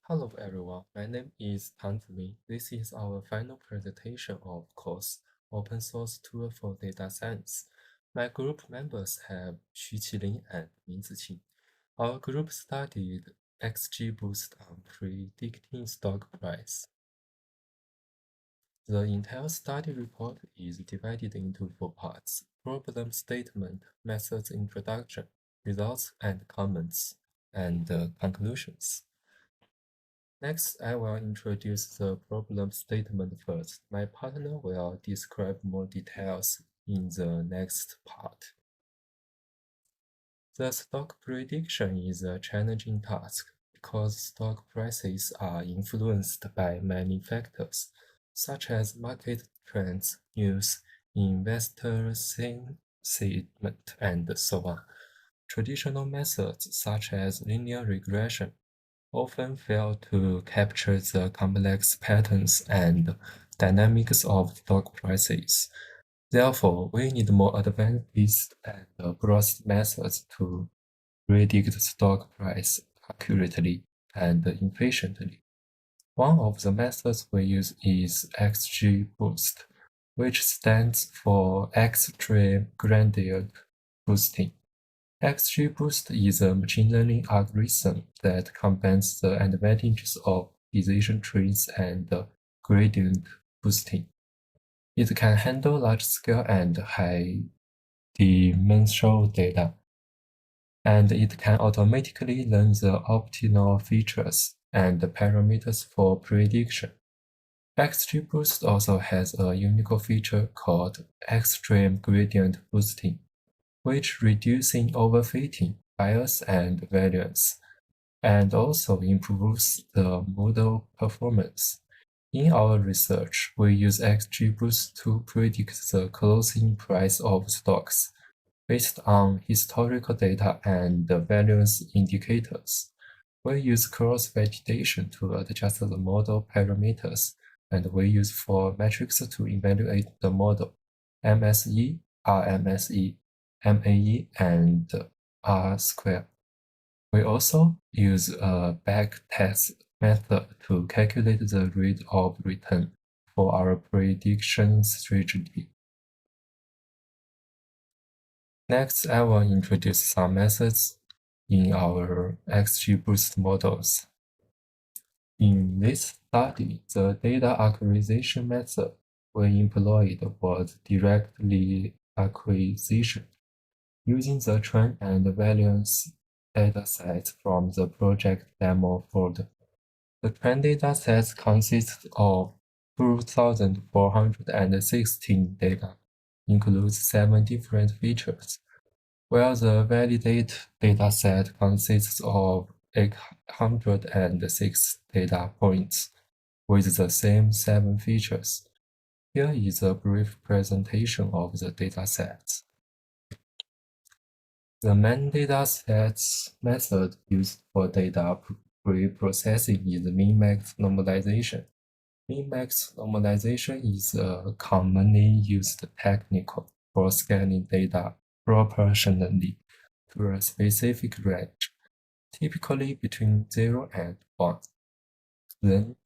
Hello everyone, my name is Tanzi. This is our final presentation of course Open Source Tool for Data Science. My group members have Xu Qilin and Min Ziqing. Our group studied XGBoost on predicting stock price. The entire study report is divided into 4 parts: problem statement, methods introduction, results and comments, and conclusions. Next, I will introduce the problem statement first. My partner will describe more details in the next part. The stock prediction is a challenging task because stock prices are influenced by many factors, such as market trends, news, investor sentiment, and so on. Traditional methods, such as linear regression, often fail to capture the complex patterns and dynamics of stock prices. Therefore, we need more advanced and broad methods to predict stock price accurately and efficiently. One of the methods we use is XGBoost, which stands for Extreme Gradient Boosting. XGBoost is a machine learning algorithm that combines the advantages of decision trees and gradient boosting. It can handle large-scale and high-dimensional data, and it can automatically learn the optimal features and parameters for prediction. XGBoost also has a unique feature called extreme gradient boosting, which reducing overfitting, bias, and variance, and also improves the model performance. In our research, we use XGBoost to predict the closing price of stocks based on historical data and variance indicators. We use cross-validation to adjust the model parameters, and we use 4 metrics to evaluate the model: MSE, RMSE, MAE, and R square. We also use a backtest method to calculate the rate of return for our prediction strategy. Next, I will introduce some methods in our XGBoost models. In this study, the data acquisition method we employed was directly acquisition, using the trend and variance datasets from the project demo folder. The trend dataset consists of 2,416 data, includes 7 different features, while the validate dataset consists of 806 data points with the same 7 features. Here is a brief presentation of the datasets. The main datasets method used for data pre-processing is min-max normalization. Min-max normalization is a commonly used technique for scaling data proportionally to a specific range, typically between 0 and 1. Then,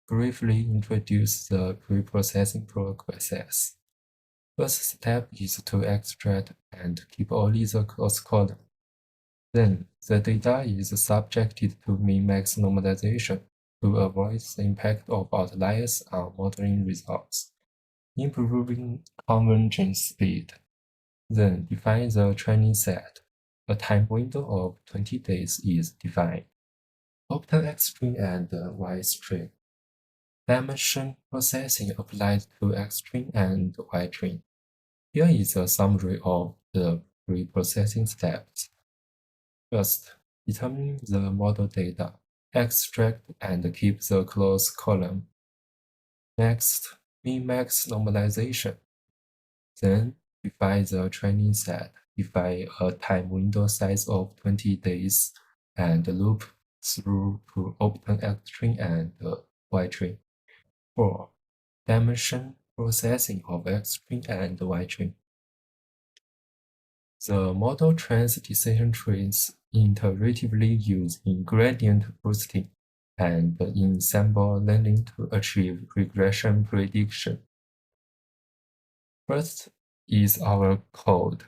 briefly introduce the pre-processing process. First step is to extract and keep only the close column. Then, the data is subjected to min-max normalization to avoid the impact of outliers on modeling results, improving convergence speed. Then, define the training set. A time window of 20 days is defined. Obtain X string and Y string. Dimension processing applied to X string and Y string. Here is a summary of the pre-processing steps. First, determine the model data, extract and keep the closed column. Next, min-max normalization. Then, define the training set, define a time window size of 20 days, and loop through to obtain X string and Y string. 4. Dimension processing of X string and Y string. The model trains decision trees iteratively using gradient boosting and ensemble learning to achieve regression prediction. First is our code.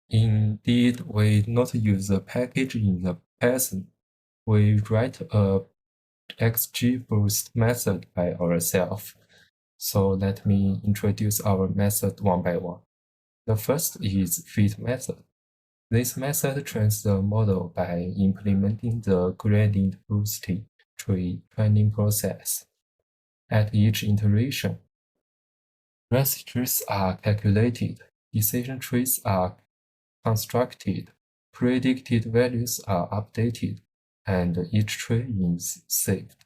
Indeed, we not use a package in the Python. We write a XGBoost method by ourselves. So let me introduce our method one by one. The first is fit method. This method trains the model by implementing the gradient boosting tree training process. At each iteration, registers are calculated, decision trees are constructed, predicted values are updated, and each tree is saved.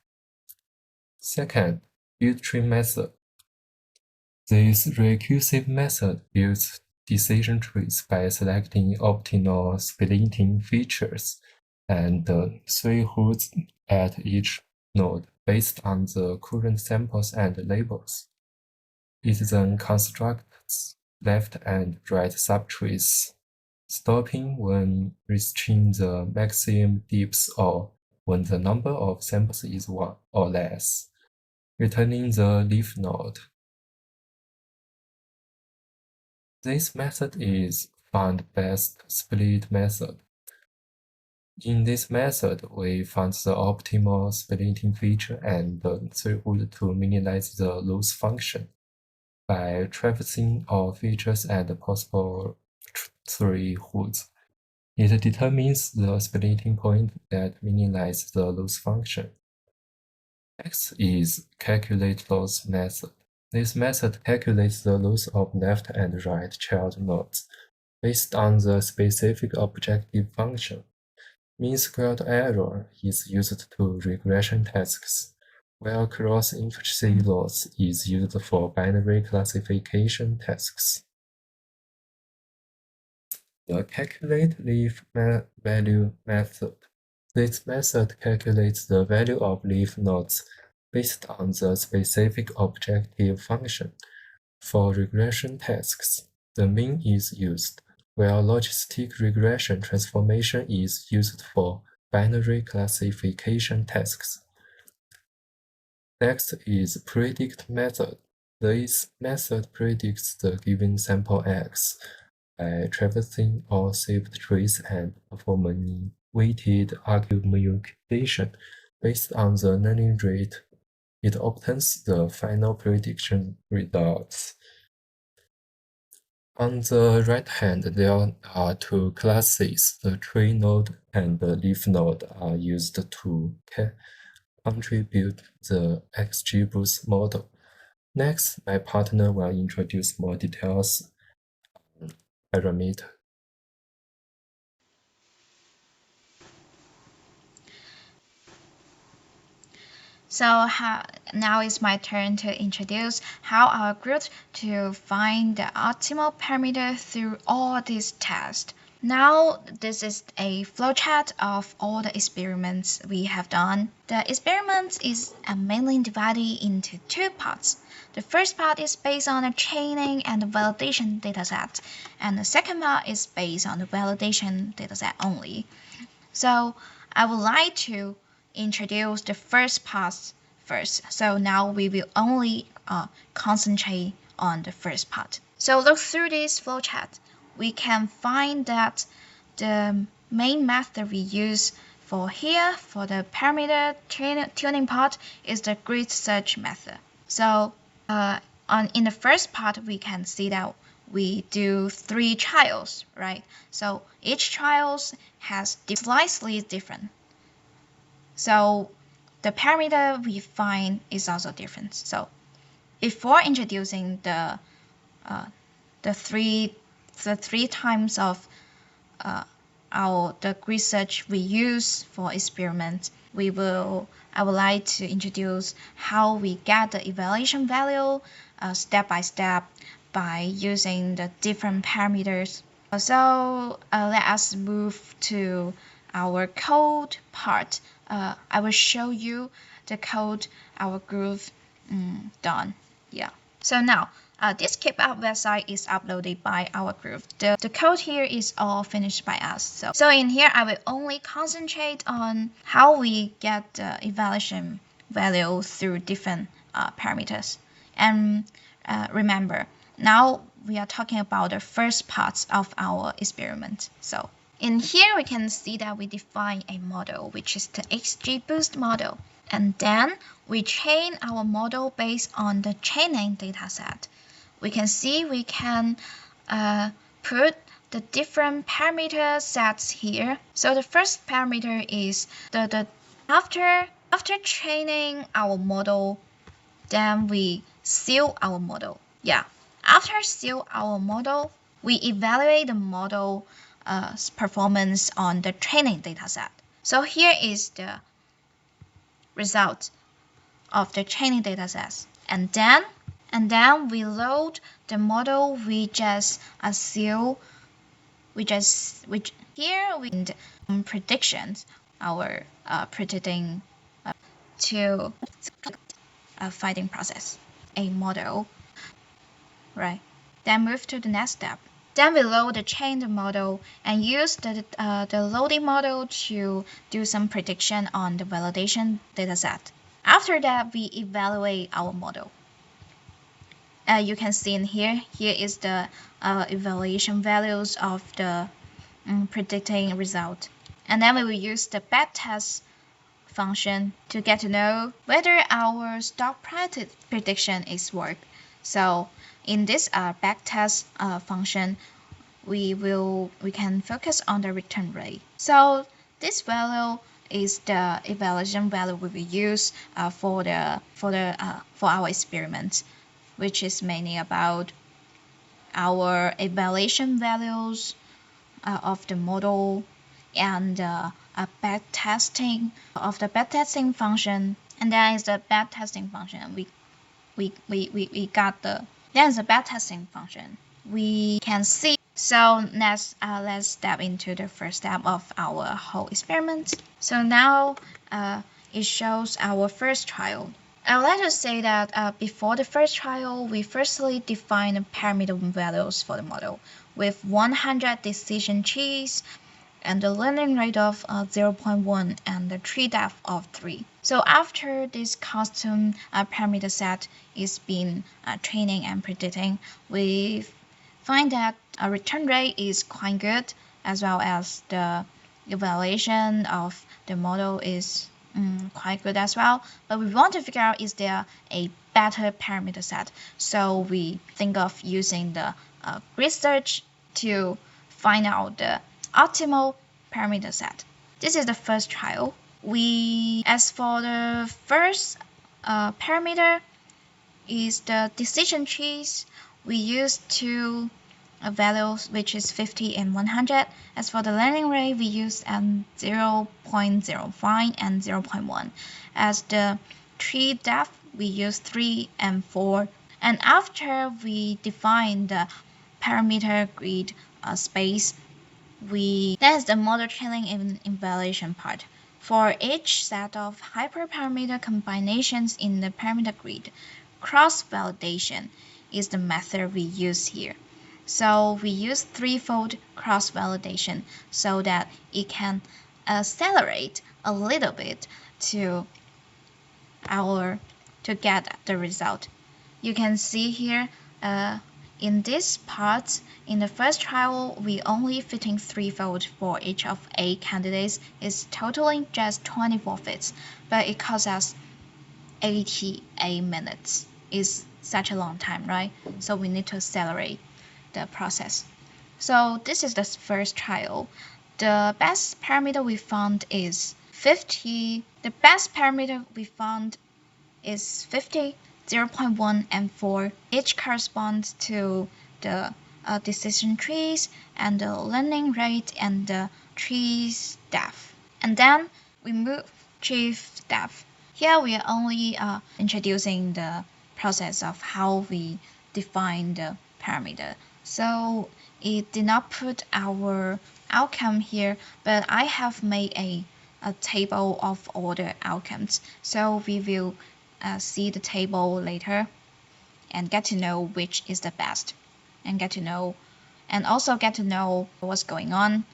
Second, build tree method. This recursive method builds decision trees by selecting optimal splitting features and three hoods at each node based on the current samples and labels. It then constructs left and right subtrees, stopping when reaching the maximum depth or when the number of samples is 1 or less, returning the leaf node. This method is found best split method. In this method, we found the optimal splitting feature and the threshold to minimize the loss function by traversing all features and possible three hoods. It determines the splitting point that minimizes the loss function. Next is calculate loss method. This method calculates the loss of left and right child nodes based on the specific objective function. Mean squared error is used to regression tasks, while cross-efficiency loss is used for binary classification tasks. The calculate leaf value method. This method calculates the value of leaf nodes based on the specific objective function. For regression tasks, the mean is used, while logistic regression transformation is used for binary classification tasks. Next is predict method. This method predicts the given sample X by traversing all saved trees and performing weighted accumulation based on the learning rate. It obtains the final prediction results. On the right hand, there are two classes. The tree node and the leaf node are used to contribute the XGBoost model. Next, my partner will introduce more details parameter. So now it's my turn to introduce how our group to find the optimal parameter through all these tests. Now this is a flowchart of all the experiments we have done. The experiment is mainly divided into two parts. The first part is based on the training and the validation dataset, and the second part is based on the validation dataset only. So I would like to introduce the first part first. So now we will only concentrate on the first part. So look through this flowchart. We can find that the main method we use for here for the parameter tuning part is the grid search method. So in the first part, we can see that we do 3 trials, right? So each trials has slightly different. So the parameter we find is also different. So before introducing the three times of the research we use for experiments, I would like to introduce how we get the evaluation value step by step by using the different parameters. So let us move to our code part. I will show you the code our group done. Yeah. So now, this GitHub website is uploaded by our group. The code here is all finished by us. So in here, I will only concentrate on how we get the evaluation value through different parameters. And remember, now we are talking about the first parts of our experiment. So in here, we can see that we define a model, which is the XGBoost model. And then we train our model based on the training dataset. We can see we can put the different parameter sets here. So the first parameter is after training our model, then we seal our model. Yeah, after seal our model, we evaluate the model performance on the training dataset. So here is the result of the training datasets, and then we load the model we just seal. Which here we predictions our predicting to a fighting process a model, right? Then move to the next step. Then we load the trained model and use the loading model to do some prediction on the validation dataset. After that, we evaluate our model. You can see in here is the evaluation values of the predicting result. And then we will use the backtest function to get to know whether our stock price prediction is work. So in this backtest function, we can focus on the return rate. So this value is the evaluation value we will use for our experiment, which is mainly about our evaluation values of the model and a backtesting of the backtesting function. And then is the backtesting function. We got the then the backtesting function. We can see. So next, let's step into the first step of our whole experiment. So now it shows our first trial. I would like to say that before the first trial, we firstly define the parameter values for the model with 100 decision trees and the learning rate of 0.1 and the tree depth of 3. So after this custom parameter set is being training and predicting, we find that a return rate is quite good, as well as the evaluation of the model is quite good as well. But we want to figure out, is there a better parameter set? So we think of using the grid search to find out the optimal parameter set. This is the first trial. As for the first parameter is the decision trees. We use two values, which is 50 and 100. As for the learning rate, we use 0.05 and 0.1. As the tree depth, we use 3 and 4. And after we define the parameter grid space, that's the model training and evaluation part. For each set of hyperparameter combinations in the parameter grid, cross-validation is the method we use here. So we use threefold cross-validation so that it can accelerate a little bit to get the result. You can see here in this part, in the first trial, we only fitting threefold for each of 8 candidates. It's totaling just 24 fits, but it costs us 88 minutes. It's such a long time, right? So we need to accelerate the process. So this is the first trial. The best parameter we found is 50. The best parameter we found is 50, 0.1, and 4. Each corresponds to the decision trees and the learning rate and the trees depth. And then we move tree depth. Here we are only introducing the process of how we define the parameter. So it did not put our outcome here, but I have made a table of all the outcomes. So we will see the table later. and get to know which is the best, and also get to know what's going on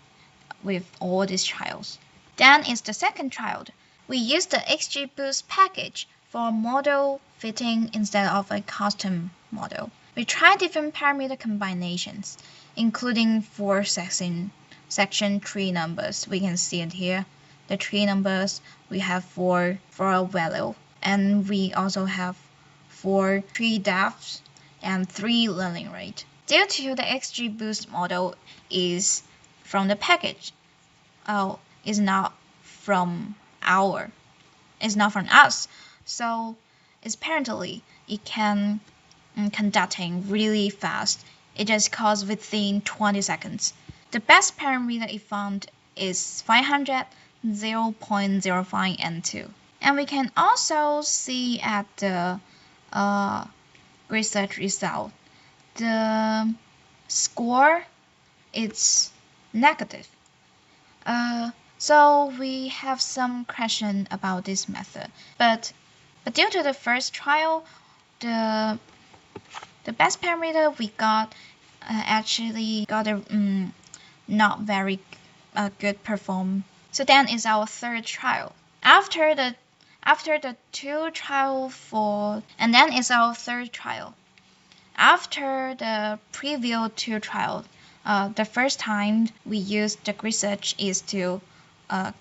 with all these trials. Then is the second trial. We use the XGBoost package for model fitting instead of a custom model. We try different parameter combinations, including 4 section tree numbers. We can see it here. The tree numbers, we have 4 for a value, and we also have 4 tree depths and 3 learning rate. Due to the XGBoost model is from the package, is not from us, so apparently it can conducting really fast. It just calls within 20 seconds. The best parameter it found is 500, 0.05, and 2. And we can also see at the research result, the score is negative. So we have some question about this method, but due to the first trial, the best parameter we got actually got a not very good perform. So then is our third trial. After the 2 trial and then is our third trial. After the previous 2 trials, the first time we used the research is to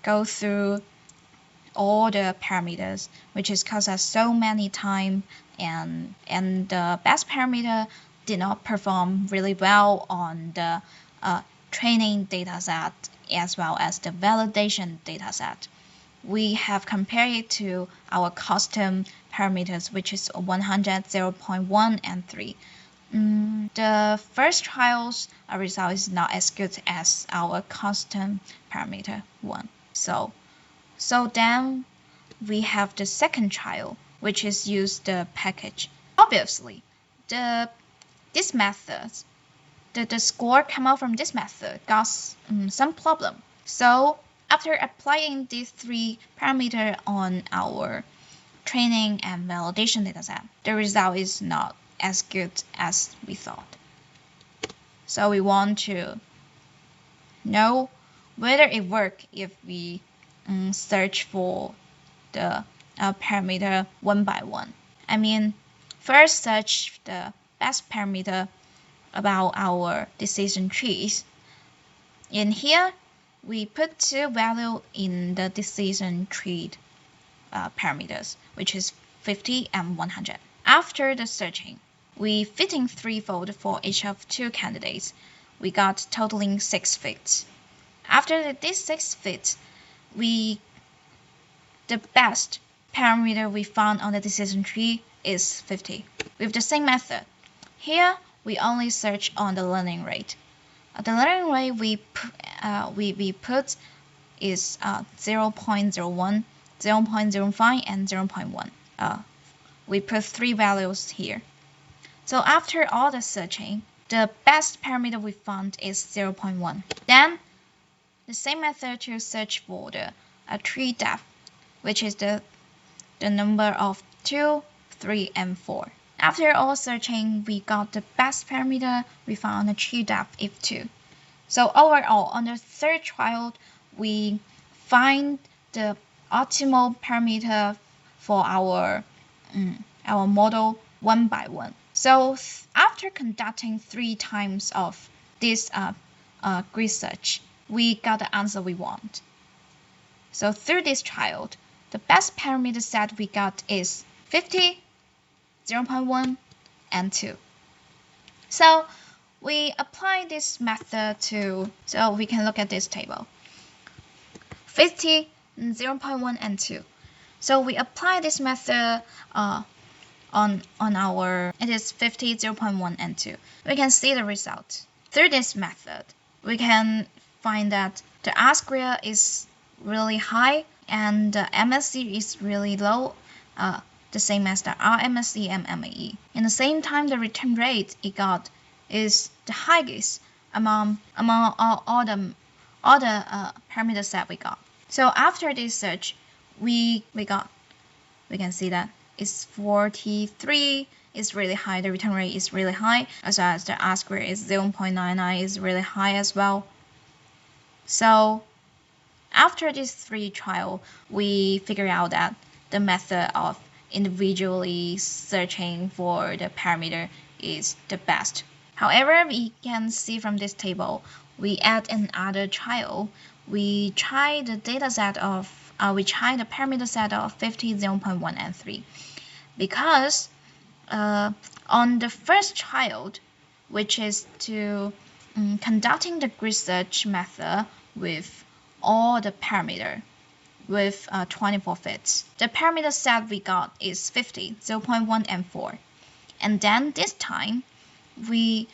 go through all the parameters, which is cost us so many time, and the best parameter did not perform really well on the training dataset as well as the validation dataset. We have compared it to our custom parameters, which is 100, 0.1, and 3. The first trial's result is not as good as our custom parameter 1. So then we have the second trial, which is use the package. Obviously, this method, the score come out from this method got some problem. So after applying these 3 parameters on our training and validation dataset, the result is not as good as we thought. So we want to know whether it works if we search for the parameter one by one. I mean, first search the best parameter about our decision trees. In here, we put 2 values in the decision tree parameters, which is 50 and 100. After the searching, we fitting 3-fold for each of 2 candidates. We got totaling 6 fits. After this 6 fits, the best parameter we found on the decision tree is 50. With the same method, here we only search on the learning rate. The learning rate we put is 0.01, 0.05, and 0.1. We put 3 values here. So after all the searching, the best parameter we found is 0.1. Then the same method to search for the tree depth, which is the number of 2, 3, and 4. After all searching, we got the best parameter we found on the tree depth if 2. So overall, on the third trial, we find the optimal parameter for our model one by one. So after conducting 3 times of this research, we got the answer we want. So through this trial, the best parameter set we got is 50, 0.1, and 2. So we apply this method so we can look at this table. 50, 0.1, and 2. So we apply this method on our, it is 50, 0.1, and 2. We can see the result. Through this method, we can find that the R-square is really high and the MSE is really low, the same as the RMSE and MAE. In the same time, the return rate it got is the highest among all the parameter set we got. So after this search, we can see that it's 43, is really high, the return rate is really high, as well as the R-square is 0.99 is really high as well. So after these 3 trials, we figure out that the method of individually searching for the parameter is the best. However, we can see from this table, we add another trial. We try the parameter set of 50, 0.1, and 3. Because on the first child, which is to conducting the grid search method with all the parameter with 24 fits. The parameter set we got is 50, 0.1, and 4. And then this time, we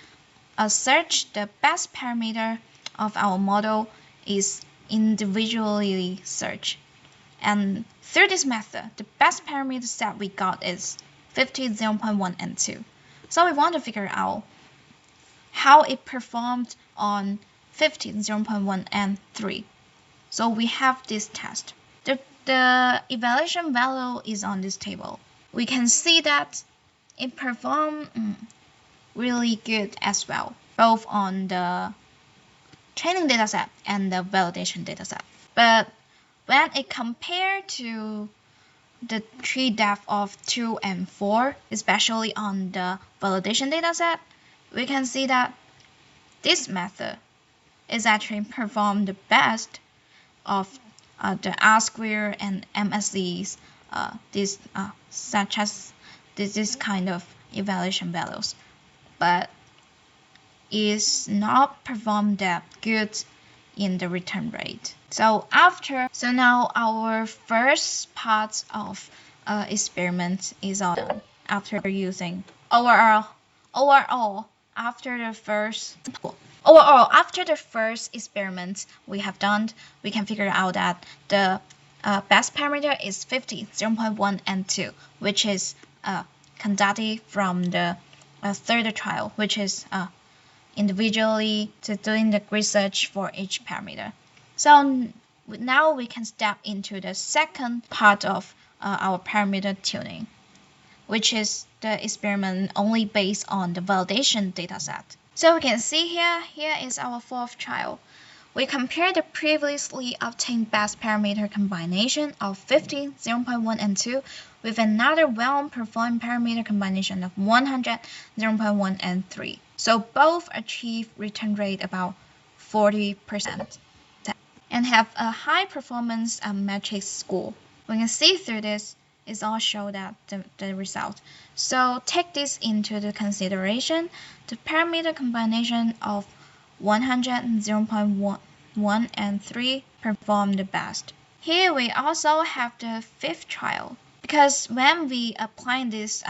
search the best parameter of our model is individually searched. And through this method, the best parameter set we got is 50, 0.1, and 2. So we want to figure out how it performed on 50, 0.1, and 3. So we have this test. The evaluation value is on this table. We can see that it performed really good as well, both on the training dataset and the validation dataset. But when it compared to the tree depth of 2 and 4, especially on the validation dataset, we can see that this method is actually performed the best of the R-square and MSEs, such as this kind of evaluation values, but is not performed that good in the return rate. So now our first part of experiment is all done. After using overall after the first experiment we have done, we can figure out that the best parameter is 50, 0.1, and 2, which is conducted from the third trial, which is individually doing the research for each parameter. So now we can step into the second part of our parameter tuning, which is the experiment only based on the validation dataset. So we can see here is our fourth trial. We compare the previously obtained best parameter combination of 50, 0.1, and 2 with another well-performed parameter combination of 100, 0.1, and 3. So both achieve return rate about 40% and have a high performance metric score. We can see through this, it all show that the result. So take this into the consideration. The parameter combination of 100, 0.1, and 3 perform the best. Here we also have the fifth trial, because when we apply this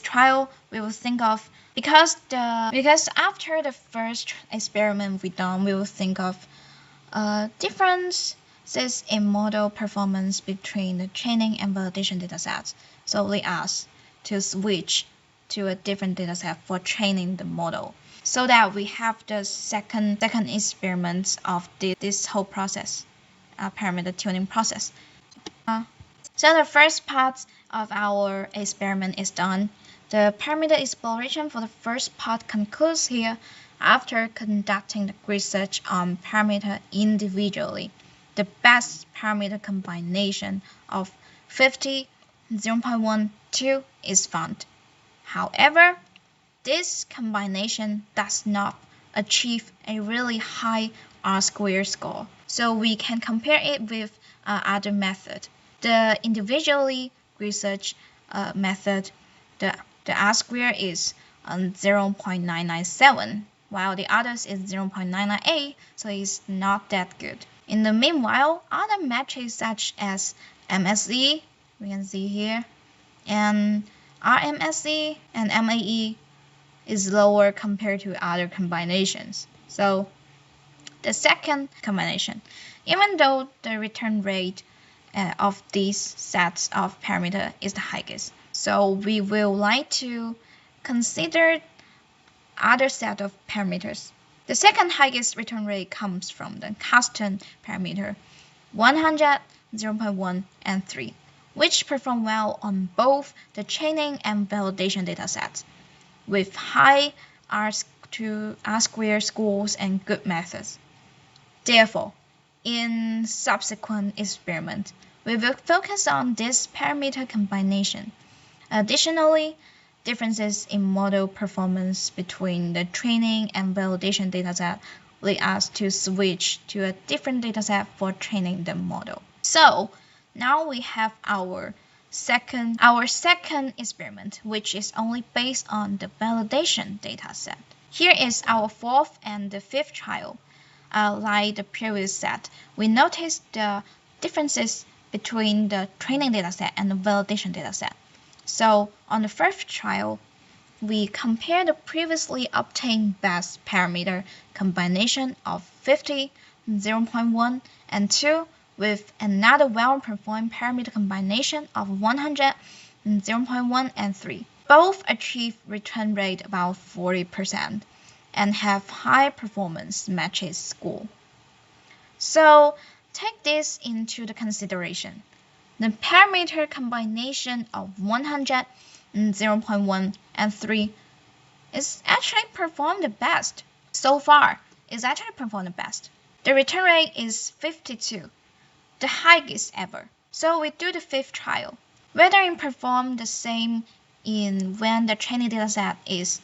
trial, we will think of because after the first experiment we done, we will think of differences in model performance between the training and validation datasets. So we ask to switch to a different dataset for training the model, so that we have the second experiment of this whole process, parameter tuning process. So the first part of our experiment is done. The parameter exploration for the first part concludes here. After conducting the research on parameter individually, the best parameter combination of 50, 0.1, 2 is found. However, this combination does not achieve a really high R-square score, so we can compare it with other method. The individually research method, the R-square is 0.997, while the others is 0.998, so it's not that good. In the meanwhile, other metrics such as MSE, we can see here, and RMSE and MAE is lower compared to other combinations. So the second combination, even though the return rate of these sets of parameters is the highest, so we will like to consider other set of parameters. The second highest return rate comes from the custom parameter 100, 0.1, and 3. which perform well on both the training and validation datasets, with high R-squared scores and good methods. Therefore, in subsequent experiments, we will focus on this parameter combination. Additionally, differences in model performance between the training and validation dataset lead us to switch to a different dataset for training the model. So now we have our second experiment, which is only based on the validation dataset. Here is our fourth and the fifth trial. Like the previous set, we noticed the differences between the training dataset and the validation dataset. So on the first trial, we compare the previously obtained best parameter combination of 50, 0.1, and 2 with another well-performed parameter combination of 100, 0.1, and 3. Both achieve return rate about 40% and have high performance matches score. So take this into the consideration. The parameter combination of 100, 0.1, and 3 is actually performed the best. So far, it's actually performed the best. The return rate is 52, the highest ever. So we do the fifth trial. Whether it performed the same in when the training dataset is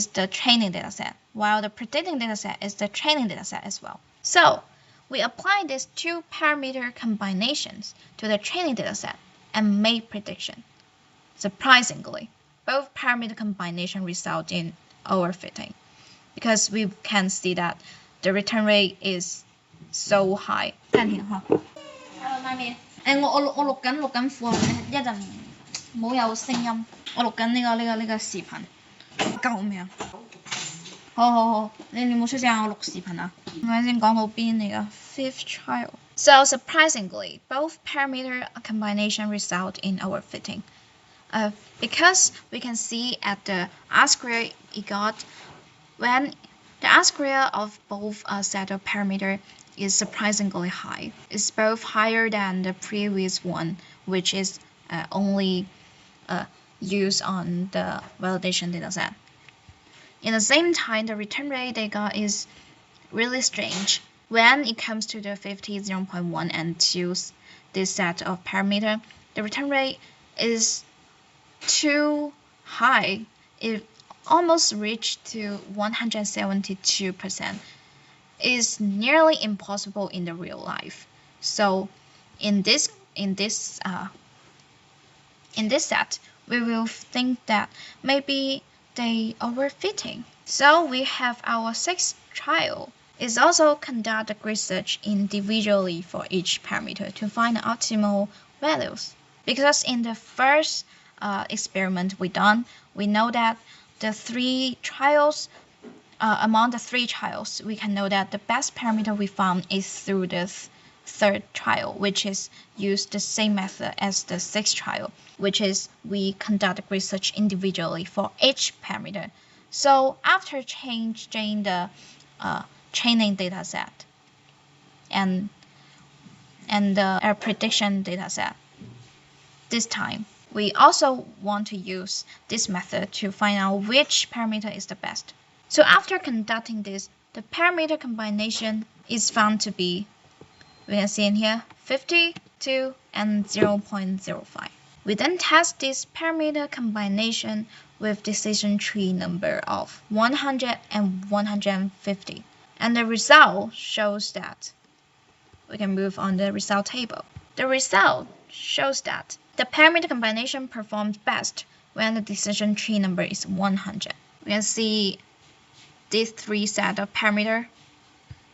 the training dataset, while the predicting dataset is the training dataset as well. So we apply these two parameter combinations to the training dataset and made prediction. Surprisingly, both parameter combination result in overfitting because we can see that the return rate is so high. 暫停吓。媽咪，我錄緊課，一陣唔好有聲音。我錄緊呢個視頻。夠未啊？好，你冇出聲，我錄視頻啊。我先講到邊嚟㗎 ？Fifth trial. So surprisingly, both parameter combination result in overfitting. Because we can see at the R-square EGOT, when the R-square of both set of parameter is surprisingly high. It's both higher than the previous one, which is only used on the validation dataset. In the same time, the return rate they got is really strange. When it comes to the 50, 0.1, and 2, this set of parameter, the return rate is too high. It almost reached to 172%. It's nearly impossible in the real life. So in this set, we will think that maybe they overfitting. So we have our sixth trial. It's also conduct research individually for each parameter to find the optimal values. Because in the first experiment we done, we know that the three trials, among the three trials, we can know that the best parameter we found is through the third trial, which is use the same method as the sixth trial, which is we conduct research individually for each parameter. So after changing the training dataset and the prediction dataset, this time we also want to use this method to find out which parameter is the best. So after conducting this, the parameter combination is found to be, we can see in here, 52 and 0.05. We then test this parameter combination with decision tree number of 100 and 150. And the result shows that, we can move on the result table. The result shows that the parameter combination performs best when the decision tree number is 100. We can see these three set of parameter.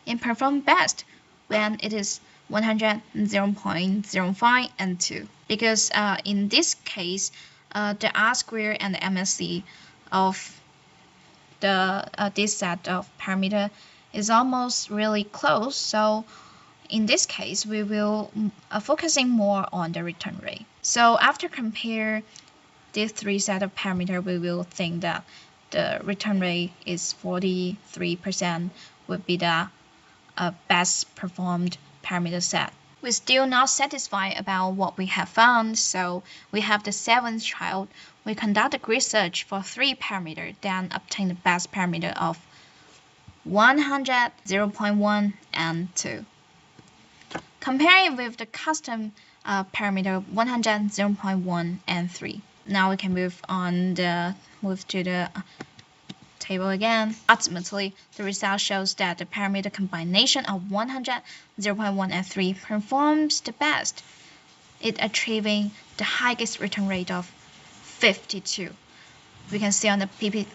It performs best when it is 100, 0.05, and 2. Because in this case, the R-square and the MSE of this set of parameter is almost really close. So in this case, we will focusing more on the return rate. So after compare these three set of parameter, we will think that the return rate is 43% would be the best performed parameter set. We're still not satisfied about what we have found, so we have the seventh trial. We conducted research for 3 parameters, then obtain the best parameter of 100, 0.1, and 2. Comparing with the custom parameter 100, 0.1, and 3. Now we can move to the table again. Ultimately, the result shows that the parameter combination of 100, 0.1, and 3 performs the best, it achieving the highest return rate of 52. We can see on the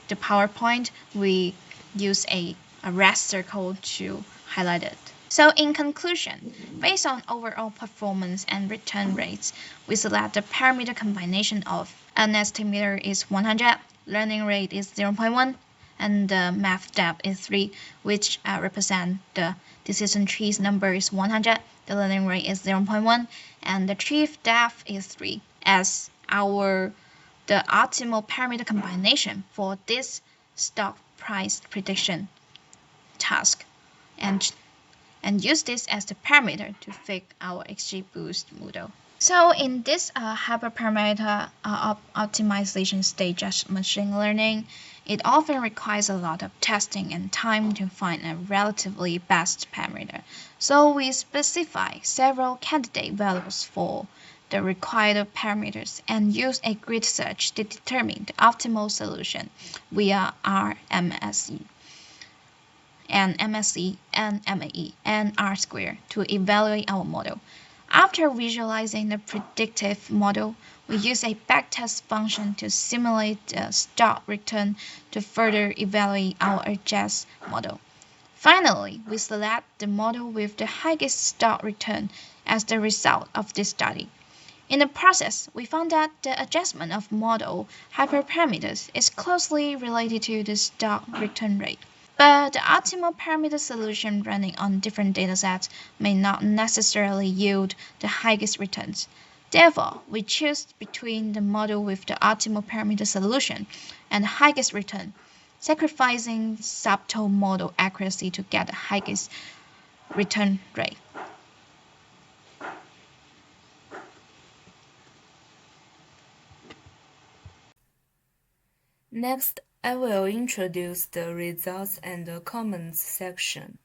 PowerPoint, we use a red circle to highlight it. So in conclusion, based on overall performance and return rates, we select the parameter combination of an estimator is 100, learning rate is 0.1, and the math depth is 3, which represent the decision trees number is 100, the learning rate is 0.1, and the tree depth is 3, as the optimal parameter combination for this stock price prediction task, and use this as the parameter to fit our XGBoost model. So in this hyperparameter optimization stage of machine learning, it often requires a lot of testing and time to find a relatively best parameter. So we specify several candidate values for the required parameters and use a grid search to determine the optimal solution via RMSE and MSE and MAE and R-square to evaluate our model. After visualizing the predictive model, we use a backtest function to simulate the stock return to further evaluate our adjust model. Finally, we select the model with the highest stock return as the result of this study. In the process, we found that the adjustment of model hyperparameters is closely related to the stock return rate. But the optimal parameter solution running on different datasets may not necessarily yield the highest returns. Therefore, we choose between the model with the optimal parameter solution and the highest return, sacrificing subtotal model accuracy to get the highest return rate. Next, I will introduce the results and the comments section.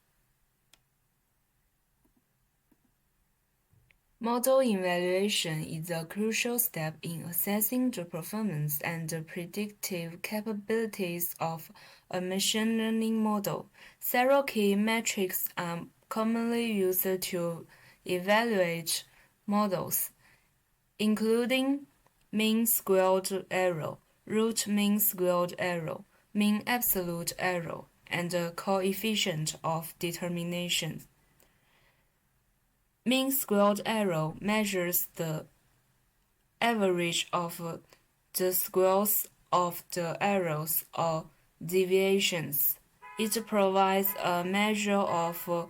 Model evaluation is a crucial step in assessing the performance and the predictive capabilities of a machine learning model. Several key metrics are commonly used to evaluate models, including mean squared error, root mean squared error, mean absolute error, and the coefficient of determination. Mean squared error measures the average of the squares of the errors or deviations. It provides a measure of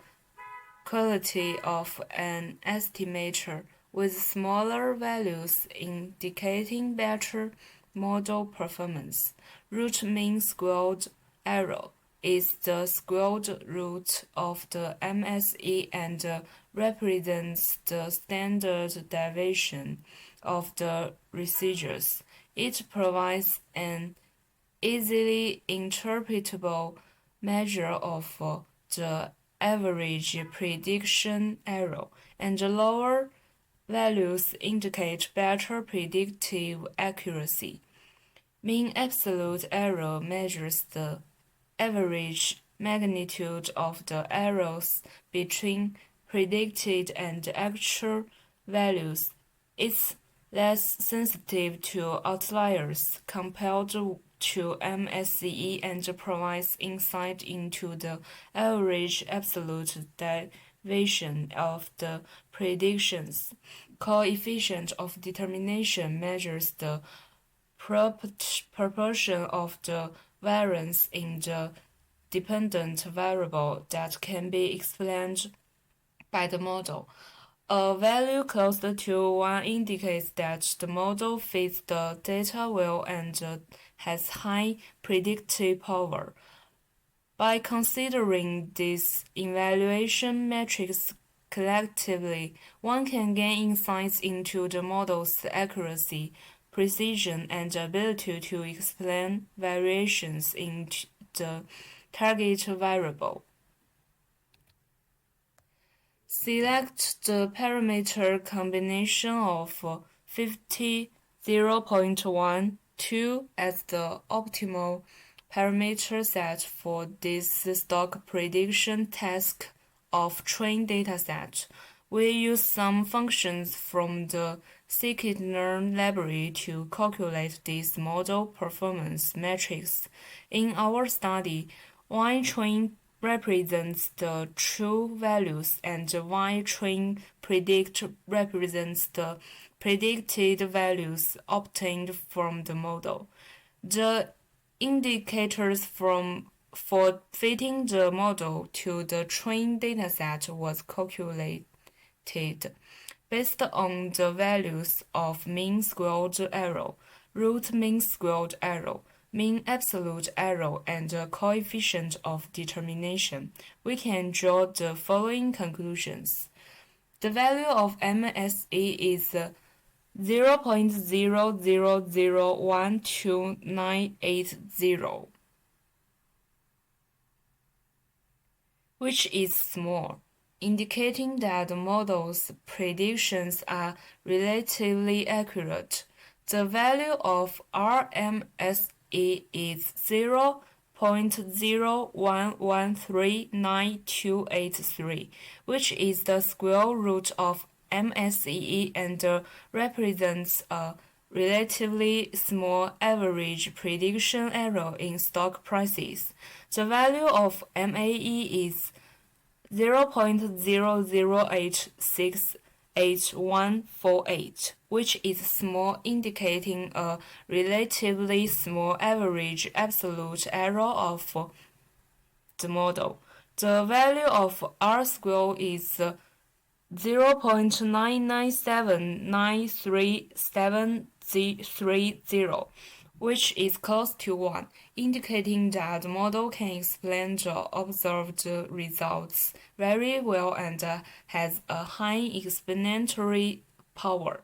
quality of an estimator, with smaller values indicating better model performance. Root mean squared error is the squared root of the MSE and represents the standard deviation of the residuals. It provides an easily interpretable measure of the average prediction error, and the lower values indicate better predictive accuracy. Mean absolute error measures the average magnitude of the errors between predicted and actual values. It's less sensitive to outliers compared to MSE and provides insight into the average absolute deviation of the predictions. Coefficient of determination measures the proportion of the variance in the dependent variable that can be explained by the model. A value close to 1 indicates that the model fits the data well and has high predictive power. By considering these evaluation metrics collectively, one can gain insights into the model's accuracy, precision, and ability to explain variations in the target variable. Select the parameter combination of 50, 0.1, 2 as the optimal parameter set for this stock prediction task of trained dataset. We use some functions from the scikit-learn library to calculate this model performance metrics. In our study, Y-train represents the true values and Y-train predict represents the predicted values obtained from the model. The indicators for fitting the model to the trained dataset was calculated based on the values of mean squared error, root mean squared error, mean absolute error, and coefficient of determination. We can draw the following conclusions. The value of MSE is 0.00012980, which is small, indicating that the model's predictions are relatively accurate. The value of RMSE is 0.01139283, which is the square root of MSE and represents a relatively small average prediction error in stock prices. The value of MAE is 0.00868148, which is small, indicating a relatively small average absolute error of the model. The value of R-square is 0.9979370, which is close to 1, indicating that the model can explain the observed results very well and has a high explanatory power.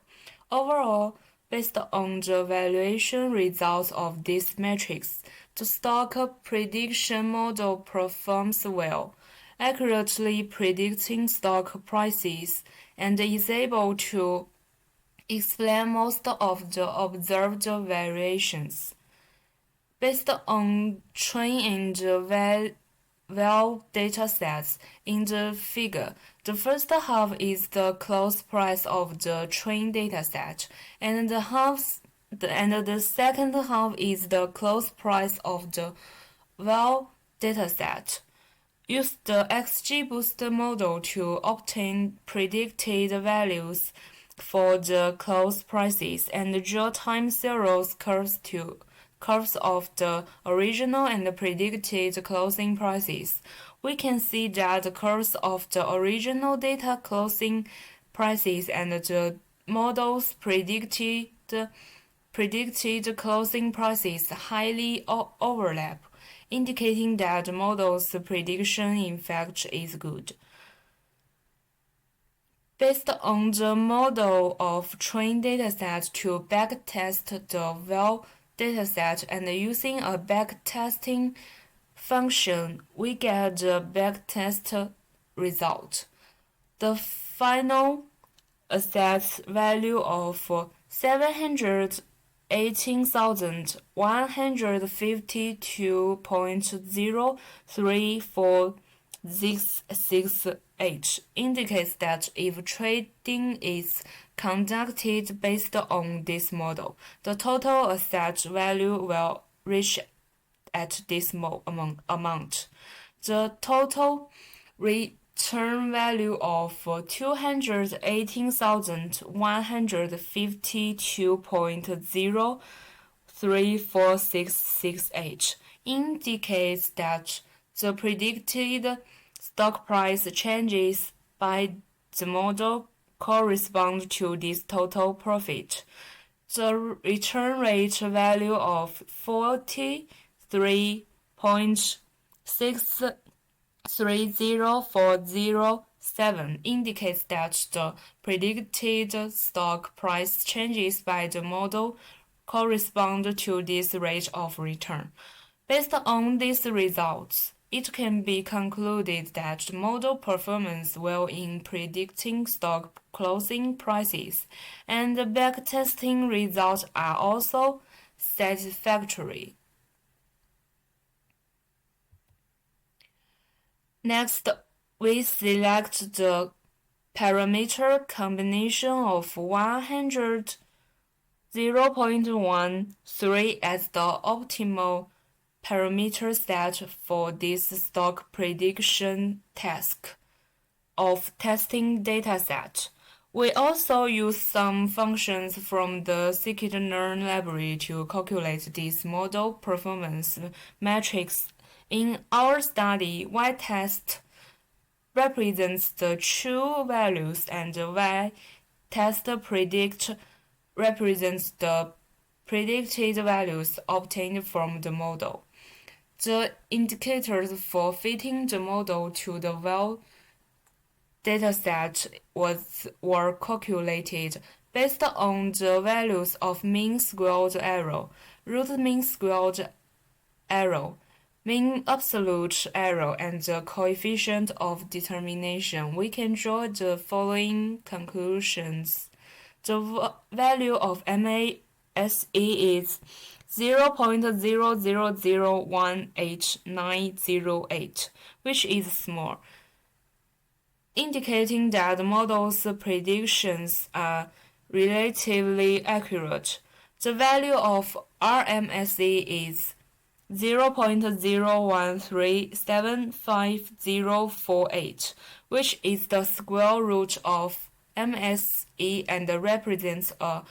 Overall, based on the valuation results of these metrics, the stock prediction model performs well, accurately predicting stock prices, and is able to explain most of the observed variations. Based on trained and val datasets in the figure, the first half is the close price of the trained dataset, and the second half is the close price of the val dataset. Use the XGBooston model to obtain predicted values for the close prices and draw time series curves of the original and predicted closing prices. We can see that the curves of the original data closing prices and the model's predicted closing prices highly overlap, indicating that the model's prediction in fact is good. Based on the model of trained dataset to backtest the val dataset and using a backtesting function, we get the backtest result. The final assess value of 718,152.03466H indicates that if trading is conducted based on this model, the total asset value will reach at this amount. The total return value of 218,152.03466H indicates that the predicted stock price changes by the model correspond to this total profit. The return rate value of 43.63040 7 indicates that the predicted stock price changes by the model correspond to this rate of return. Based on these results, it can be concluded that the model performs well in predicting stock closing prices, and the backtesting results are also satisfactory. Next, we select the parameter combination of 100, 0.13 as the optimal parameter set for this stock prediction task of testing dataset. We also use some functions from the scikit-learn library to calculate this model performance metrics. In our study, y-test represents the true values and y-test predict represents the predicted values obtained from the model. The indicators for fitting the model to the well dataset were calculated based on the values of mean squared error, root mean squared error, mean absolute error, and the coefficient of determination. We can draw the following conclusions. The value of MASE is 0.0001898, which is small, indicating that the model's predictions are relatively accurate. The value of RMSE is 0.0137548, which is the square root of MSE and represents a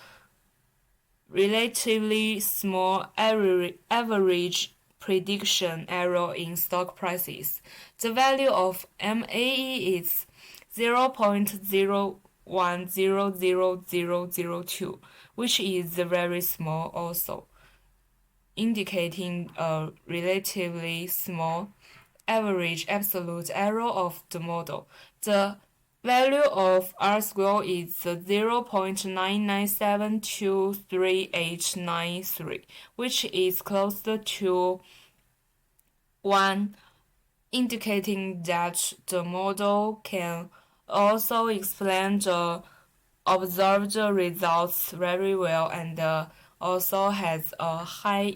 relatively small average prediction error in stock prices. The value of MAE is 0.010002, which is very small also, indicating a relatively small average absolute error of the model. The value of R-square is 0.997238893, which is closer to 1, indicating that the model can also explain the observed results very well and also has a high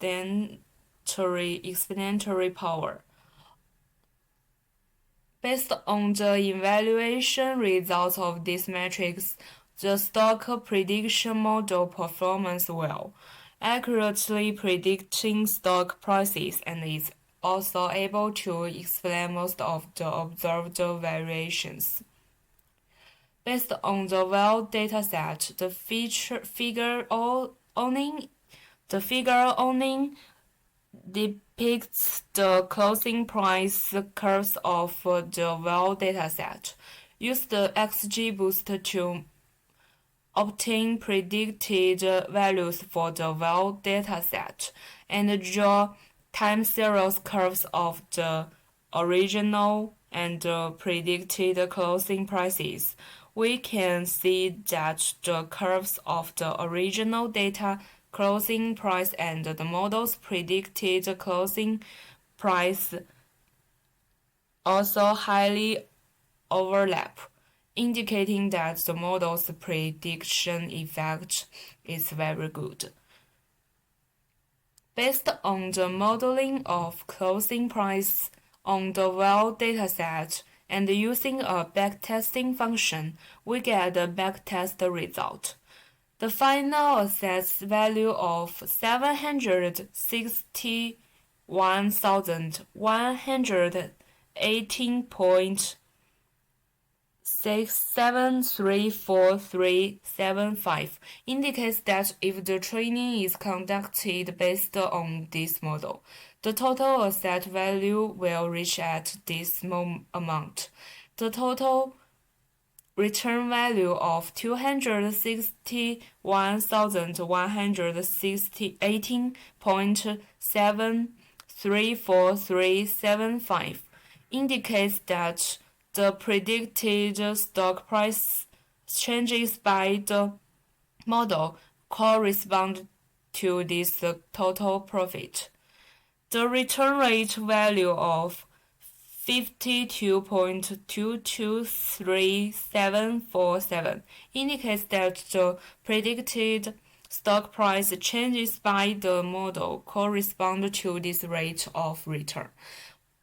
explanatory power. Based on the evaluation results of these metrics, the stock prediction model performs well, accurately predicting stock prices, and is also able to explain most of the observed variations. Based on the well dataset, the figure only depicts the closing price curves of the well dataset. Use the XGBooston to obtain predicted values for the well dataset and draw time series curves of the original and predicted closing prices. We can see that the curves of the original data closing price and the model's predicted closing price also highly overlap, indicating that the model's prediction effect is very good. Based on the modeling of closing price on the well dataset and using a backtesting function, we get a backtest result. The final assessed value of 716,118.673435 indicates that if the training is conducted based on this model, the total asset value will reach at this amount. The total return value of 261,118.734375 indicates that The predicted stock price changes by the model correspond to this total profit. The return rate value of 52.223747 indicates that the predicted stock price changes by the model correspond to this rate of return.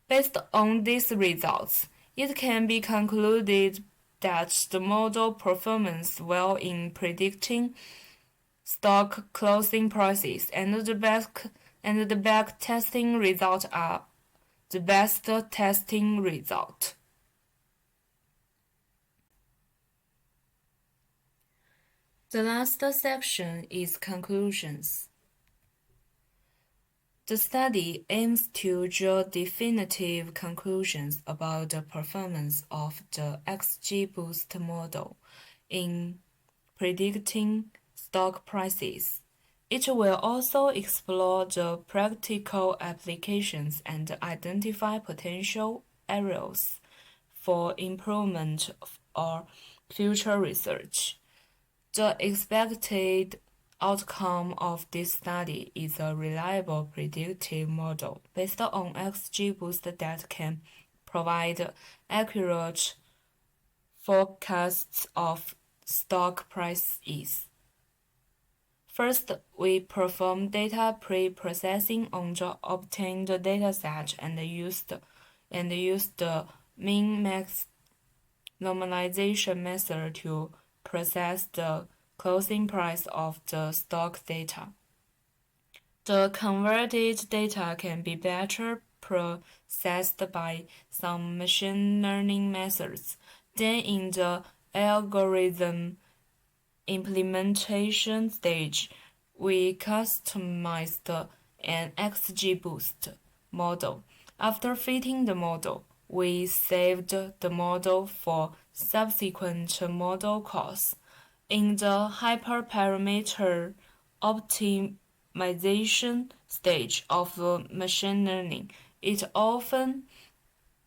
Based on these results, it can be concluded that the model performs well in predicting stock closing prices, and the back testing results are the best testing result. The last section is conclusions. The study aims to draw definitive conclusions about the performance of the XGBoost model in predicting stock prices. It will also explore the practical applications and identify potential areas for improvement or future research. The expected outcome of this study is a reliable predictive model based on XGBoost that can provide accurate forecasts of stock prices. First, we perform data pre-processing on the obtained dataset and use the min-max normalization method to process the closing price of the stock data. The converted data can be better processed by some machine learning methods. Then in the algorithm implementation stage, we customized an XGBoost model. After fitting the model, we saved the model for subsequent model calls. In the hyperparameter optimization stage of machine learning, it often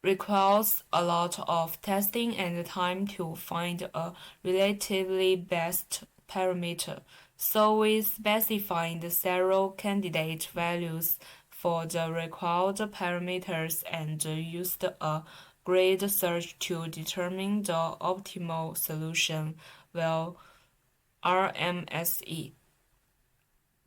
requires a lot of testing and time to find a relatively best parameter. So we specified several candidate values for the required parameters and used a grid search to determine the optimal solution, well, RMSE.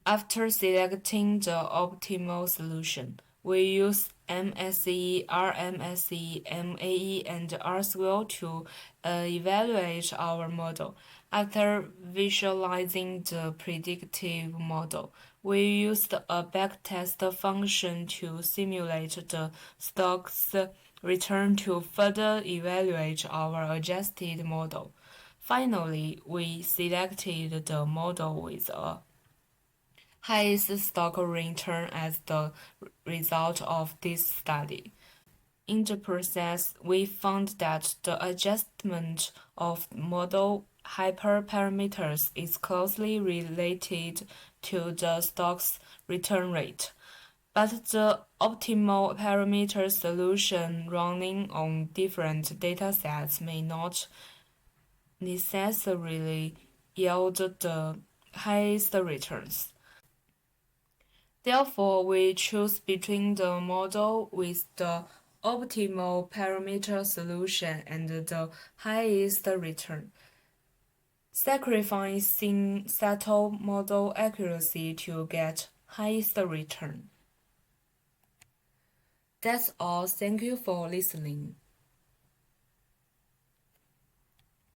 After selecting the optimal solution, we use MSE, RMSE, MAE, and R-square to evaluate our model. After visualizing the predictive model, we used a backtest function to simulate the stock's return to further evaluate our adjusted model. Finally, we selected the model with a highest stock return as the result of this study. In the process, we found that the adjustment of model hyperparameters is closely related to the stock's return rate, but the optimal parameter solution running on different datasets may not necessarily yield the highest returns. Therefore, we choose between the model with the optimal parameter solution and the highest return, sacrificing subtle model accuracy to get highest return. That's all. Thank you for listening.